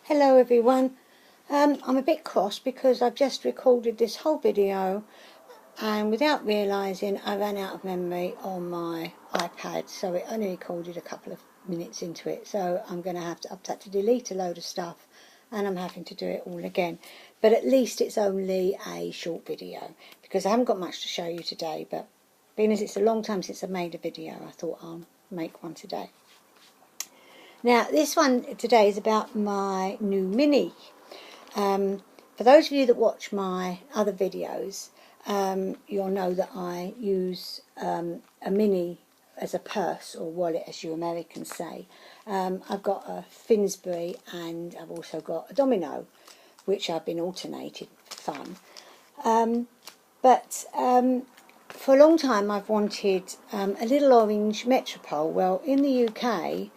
Hello everyone. I'm a bit cross because I've just recorded this whole video and without realising I ran out of memory on my iPad, so it only recorded a couple of minutes into it, so I've had to delete a load of stuff and I'm having to do it all again. But at least it's only a short video because I haven't got much to show you today, but being as it's a long time since I made a video, I thought I'll make one today. Now, this one today is about my new Mini. For those of you that watch my other videos, you'll know that I use a Mini as a purse or wallet, as you Americans say. I've got a Finsbury and I've also got a Domino, which I've been alternating for fun. For a long time I've wanted a little orange Metropol. Well, in the UK,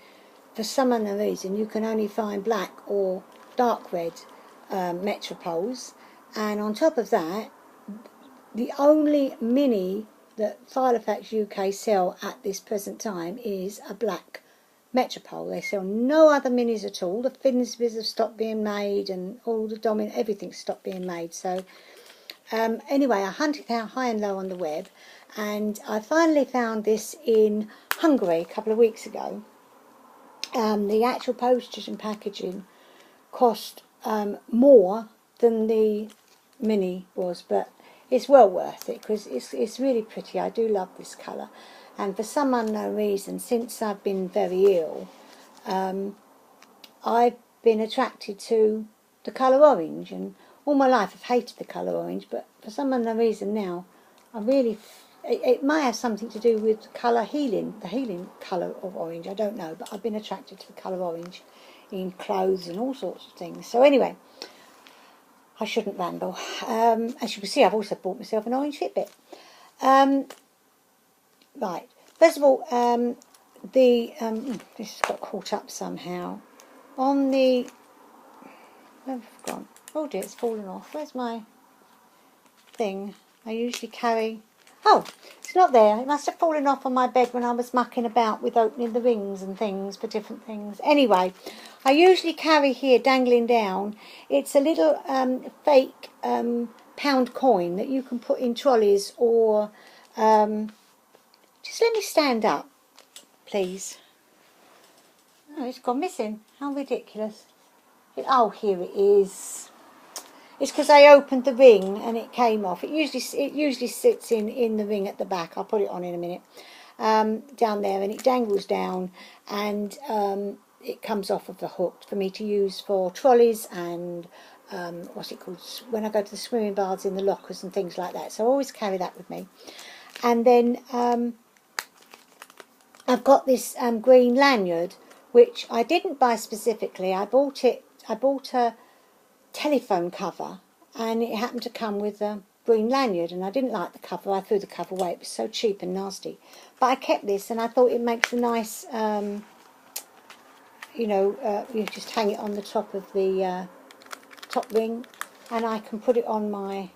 for some unknown reason, you can only find black or dark red Metropols, and on top of that, the only Mini that Filofax UK sell at this present time is a black Metropol. They sell no other Minis at all. The Finsburys have stopped being made, and all the Domino, everything's stopped being made. So anyway, I hunted out high and low on the web, and I finally found this in Hungary a couple of weeks ago. The actual postage and packaging cost more than the Mini was, but it's well worth it because it's really pretty. I do love this colour, and for some unknown reason, since I've been very ill, I've been attracted to the colour orange, and all my life I've hated the colour orange, but for some unknown reason now I really it might have something to do with colour healing, the healing colour of orange, I don't know, but I've been attracted to the colour orange in clothes and all sorts of things. So anyway, I shouldn't ramble. As you can see, I've also bought myself an orange Fitbit. Right, first of all, this has got caught up somehow. On the... where have I gone? Oh dear, it's fallen off. Where's my thing? I usually carry... oh, it's not there. It must have fallen off on my bed when I was mucking about with opening the rings and things for different things. Anyway, I usually carry here dangling down. It's a little fake pound coin that you can put in trolleys or... just let me stand up, please. Oh, it's gone missing. How ridiculous. Oh, here it is. It's because I opened the ring and it came off. It usually sits in the ring at the back. I'll put it on in a minute. Down there, and it dangles down, and it comes off of the hook for me to use for trolleys and what's it called, when I go to the swimming baths in the lockers and things like that. So I always carry that with me. And then I've got this green lanyard, which I didn't buy specifically. I bought a telephone cover, and it happened to come with a green lanyard, and I didn't like the cover. I threw the cover away. It was so cheap and nasty, but I kept this, and I thought it makes a nice you just hang it on the top of the top ring, and I can put it on my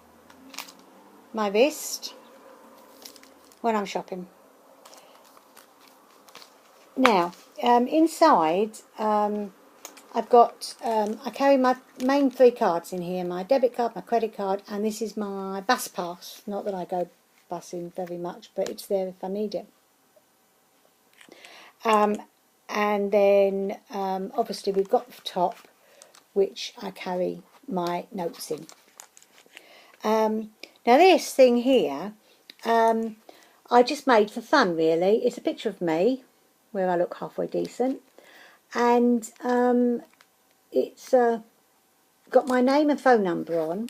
wrist when I'm shopping. Now inside I've got, I carry my main 3 cards in here, my debit card, my credit card, and this is my bus pass. Not that I go busing very much, but it's there if I need it. And then, obviously, we've got the top, which I carry my notes in. Now, this thing here, I just made for fun, really. It's a picture of me, where I look halfway decent. And it's got my name and phone number on,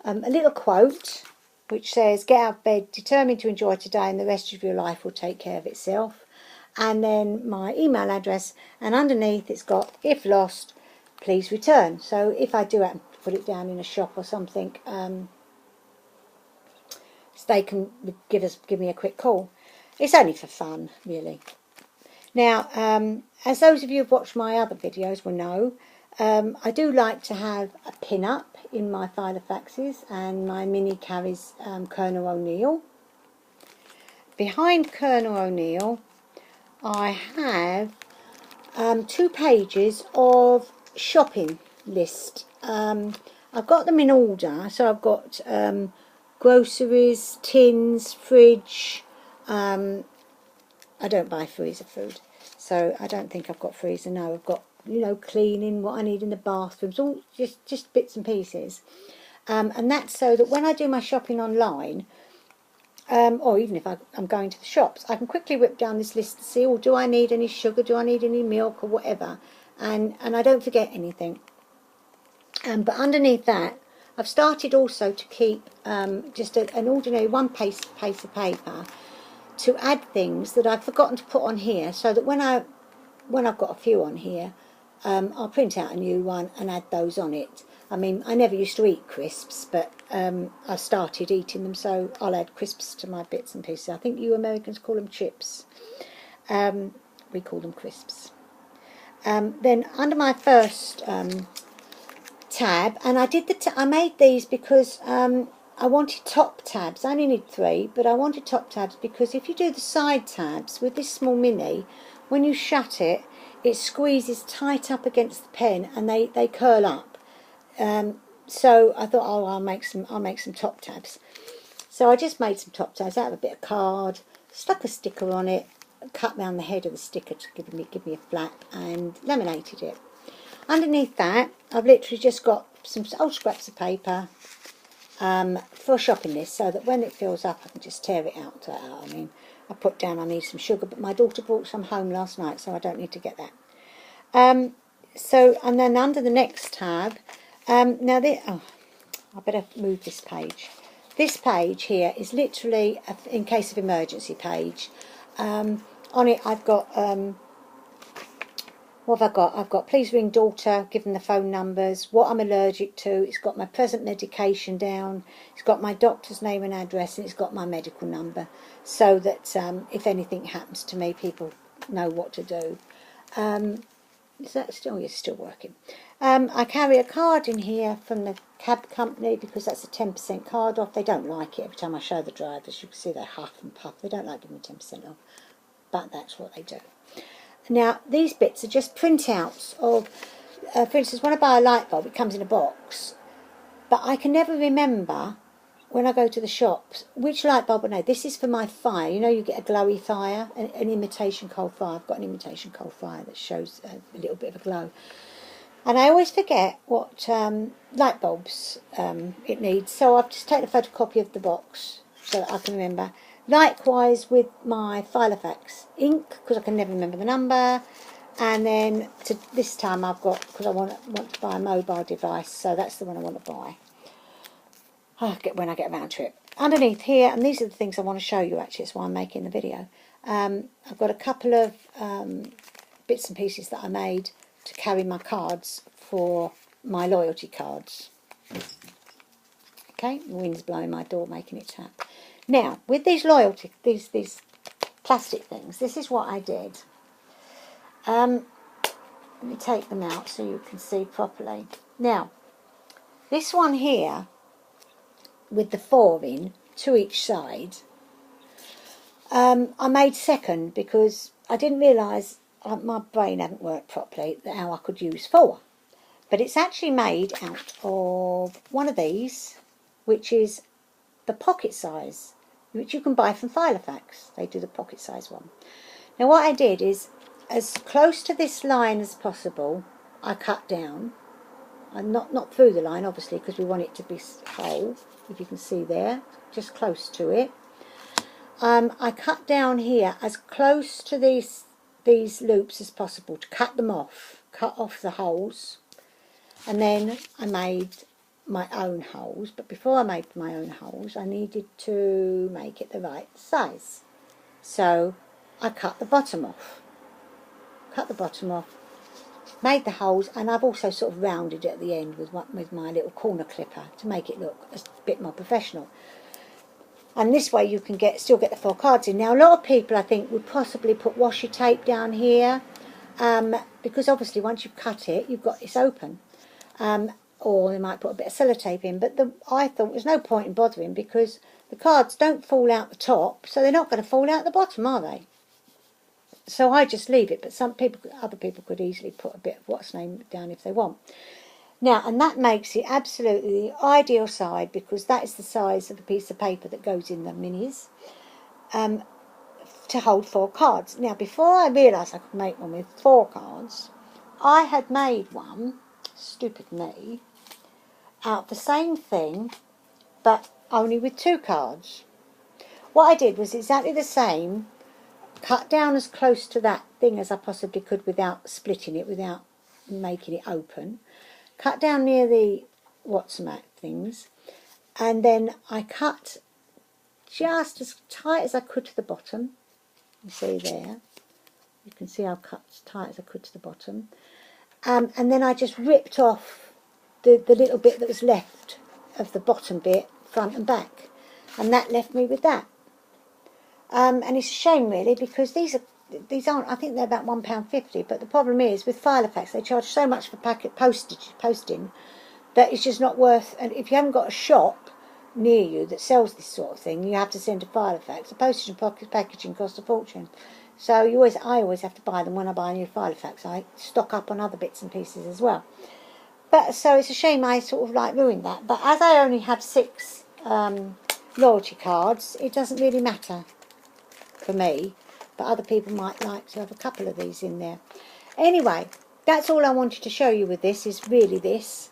a little quote which says, "Get out of bed, determined to enjoy today, and the rest of your life will take care of itself," and then my email address, and underneath it's got, "If lost, please return." So if I do happen to put it down in a shop or something, they can give me a quick call. It's only for fun, really. Now, as those of you who've watched my other videos will know, I do like to have a pin-up in my Filofaxes, and my Mini carries Colonel O'Neill. Behind Colonel O'Neill, I have 2 pages of shopping list. I've got them in order, so I've got groceries, tins, fridge. I don't buy freezer food, so I don't think I've got freezer. No, I've got, you know, cleaning, what I need in the bathrooms, all just bits and pieces. And that's so that when I do my shopping online, or even if I'm going to the shops, I can quickly whip down this list to see, oh, do I need any sugar, do I need any milk or whatever, and I don't forget anything. But underneath that, I've started also to keep just an ordinary piece of paper to add things that I've forgotten to put on here, so that when I've got a few on here, I'll print out a new one and add those on it. I mean, I never used to eat crisps, but I started eating them, so I'll add crisps to my bits and pieces. I think you Americans call them chips. We call them crisps. Then under my first tab, and I made these because I wanted top tabs. I only need 3, but I wanted top tabs because if you do the side tabs with this small mini, when you shut it, it squeezes tight up against the pen and they curl up. So I thought, oh, I'll make some top tabs. So I just made some top tabs out of a bit of card, stuck a sticker on it, cut round the head of the sticker to give me a flap, and laminated it. Underneath that, I've literally just got some old scraps of paper for a shopping list, so that when it fills up, I can just tear it out. I mean, I put down I need some sugar, but my daughter brought some home last night, so I don't need to get that. And then under the next tab, now I better move this page. This page here is literally a in case of emergency page. On it I've got, what have I got? I've got please ring daughter, given the phone numbers, what I'm allergic to, it's got my present medication down, it's got my doctor's name and address, and it's got my medical number, so that if anything happens to me, people know what to do. Is that still? It's still working. I carry a card in here from the cab company because that's a 10% card off. They don't like it. Every time I show the drivers, you can see they huff and puff. They don't like giving me 10% off, but that's what they do. Now, these bits are just printouts of, for instance, when I buy a light bulb, it comes in a box, but I can never remember when I go to the shops which light bulb I know. This is for my fire. You know, you get a glowy fire, an imitation coal fire. I've got an imitation coal fire that shows a little bit of a glow. And I always forget what light bulbs it needs, so I've just taken a photocopy of the box so that I can remember. Likewise with my Filofax ink, because I can never remember the number. And then this time I've got, because I want to buy a mobile device, so that's the one I want to buy. When I get around to it. Underneath here, and these are the things I want to show you actually, that's why I'm making the video. I've got a couple of bits and pieces that I made to carry my cards for my loyalty cards. Okay, the wind's blowing my door, making it tap. Now, with these these plastic things, this is what I did. Let me take them out so you can see properly. Now, this one here, with the 4 in, 2 each side, I made second because I didn't realise my brain hadn't worked properly, how I could use 4. But it's actually made out of one of these, which is the pocket size, which you can buy from Filofax. They do the pocket size one. Now what I did is, as close to this line as possible, I cut down. And not through the line, obviously, because we want it to be whole, if you can see there, just close to it. I cut down here as close to these loops as possible to cut them off, cut off the holes, and then I made my own holes. But before I made my own holes, I needed to make it the right size, so I cut the bottom off, made the holes, and I've also sort of rounded it at the end with my little corner clipper to make it look a bit more professional. And this way you can still get the 4 cards in. Now a lot of people, I think, would possibly put washi tape down here, because obviously once you've cut it, it's open. Or they might put a bit of sellotape in, but I thought there's no point in bothering, because the cards don't fall out the top, so they're not going to fall out the bottom, are they? So I just leave it, but other people could easily put a bit of what's name down if they want. Now, and that makes it absolutely the ideal size, because that is the size of the piece of paper that goes in the minis, to hold 4 cards. Now, before I realised I could make one with 4 cards, I had made one, stupid me, out of the same thing, but only with 2 cards. What I did was exactly the same, cut down as close to that thing as I possibly could without splitting it, without making it open. Cut down near the what's-the-matter things, and then I cut just as tight as I could to the bottom. You see there, you can see I've cut as tight as I could to the bottom, and then I just ripped off the little bit that was left of the bottom bit, front and back, and that left me with that. And it's a shame really, because these aren't, I think they're about £1.50, but the problem is with Filofax they charge so much for posting that it's just not worth. And if you haven't got a shop near you that sells this sort of thing, you have to send to Filofax. The postage and packaging costs a fortune, so I always have to buy them when I buy a new Filofax. I stock up on other bits and pieces as well. But so it's a shame I sort of like ruined that. But as I only have 6 loyalty cards, it doesn't really matter for me, but other people might like to have a couple of these in there. Anyway, that's all I wanted to show you with this, is really this.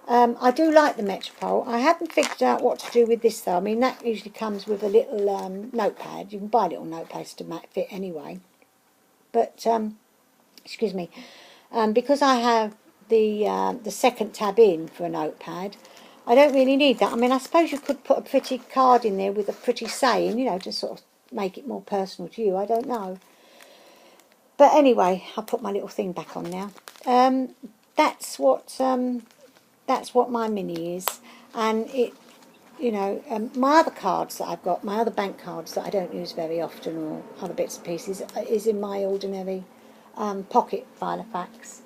I do like the Metropol. I haven't figured out what to do with this though. I mean, that usually comes with a little notepad. You can buy little notepads to fit anyway. But, excuse me, because I have the second tab in for a notepad, I don't really need that. I mean, I suppose you could put a pretty card in there with a pretty saying, you know, to sort of make it more personal to you. I don't know. But anyway, I'll put my little thing back on now. That's what my mini is. And it, you know, my other cards that I've got, my other bank cards that I don't use very often, or other bits and pieces, is in my ordinary pocket Filofax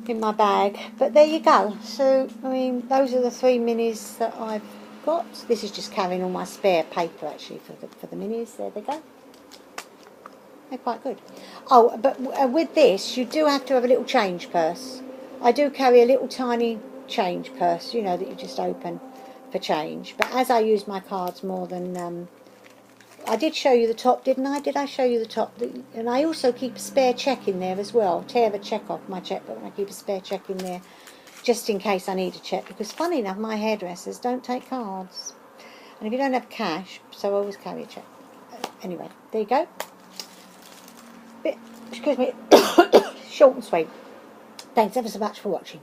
in my bag. But there you go. So, I mean, those are the 3 minis that I've got. This is just carrying all my spare paper actually for the minis. There they go. They're quite good. Oh, but with this you do have to have a little change purse. I do carry a little tiny change purse, you know, that you just open for change. But as I use my cards more than I did show you the top, didn't I? Did I show you the top? And I also keep a spare cheque in there as well. Tear the cheque off my chequebook, and I keep a spare cheque in there just in case I need a cheque, because funny enough my hairdressers don't take cards, and if you don't have cash, so I always carry a cheque. Anyway, there you go. Excuse me, short and sweet. Thanks ever so much for watching.